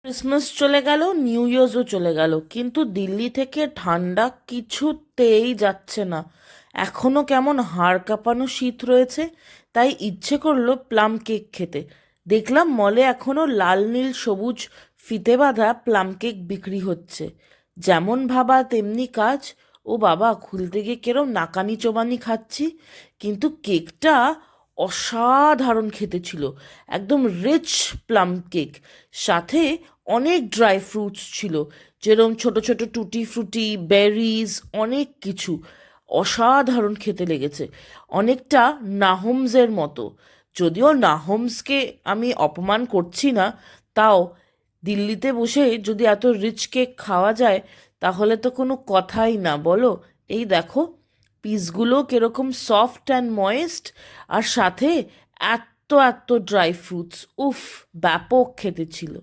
Christmas চলে গেল, new ইয়ার্সও চলে গেল, কিন্তু দিল্লি থেকে ঠান্ডা কিছুতেই যাচ্ছে না। এখনো কেমন হাড় কাঁপানো শীত রয়েছে। তাই ইচ্ছে করলো প্লাম কেক খেতে। দেখলাম মলে এখনো লাল নীল সবুজ ফিতে বাঁধা প্লাম কেক বিক্রি হচ্ছে। যেমন ভাবা তেমনি কাজ। ও বাবা, খুলতে গিয়ে কেরম নাকানি চোবানি খাচ্ছি। কিন্তু কেকটা অসাধারণ খেতে ছিল। একদম রিচ প্লাম কেক, সাথে অনেক ড্রাই ফ্রুটস ছিল, যেরকম ছোট ছোট টুটি ফ্রুটি, বেরিজ, অনেক কিছু। অসাধারণ খেতে লেগেছে, অনেকটা নাহমসের মতো। যদিও নাহমসকে আমি অপমান করছি না, তাও দিল্লিতে বসে যদি এত রিচ কেক খাওয়া যায় তাহলে তো কোনো কথাই না, বলো। এই দেখো, পিসগুলো কিরকম সফট অ্যান্ড ময়েস্ট, আর সাথে এত এত ড্রাই ফ্রুটস। উফ, ব্যাপক খেতে ছিল।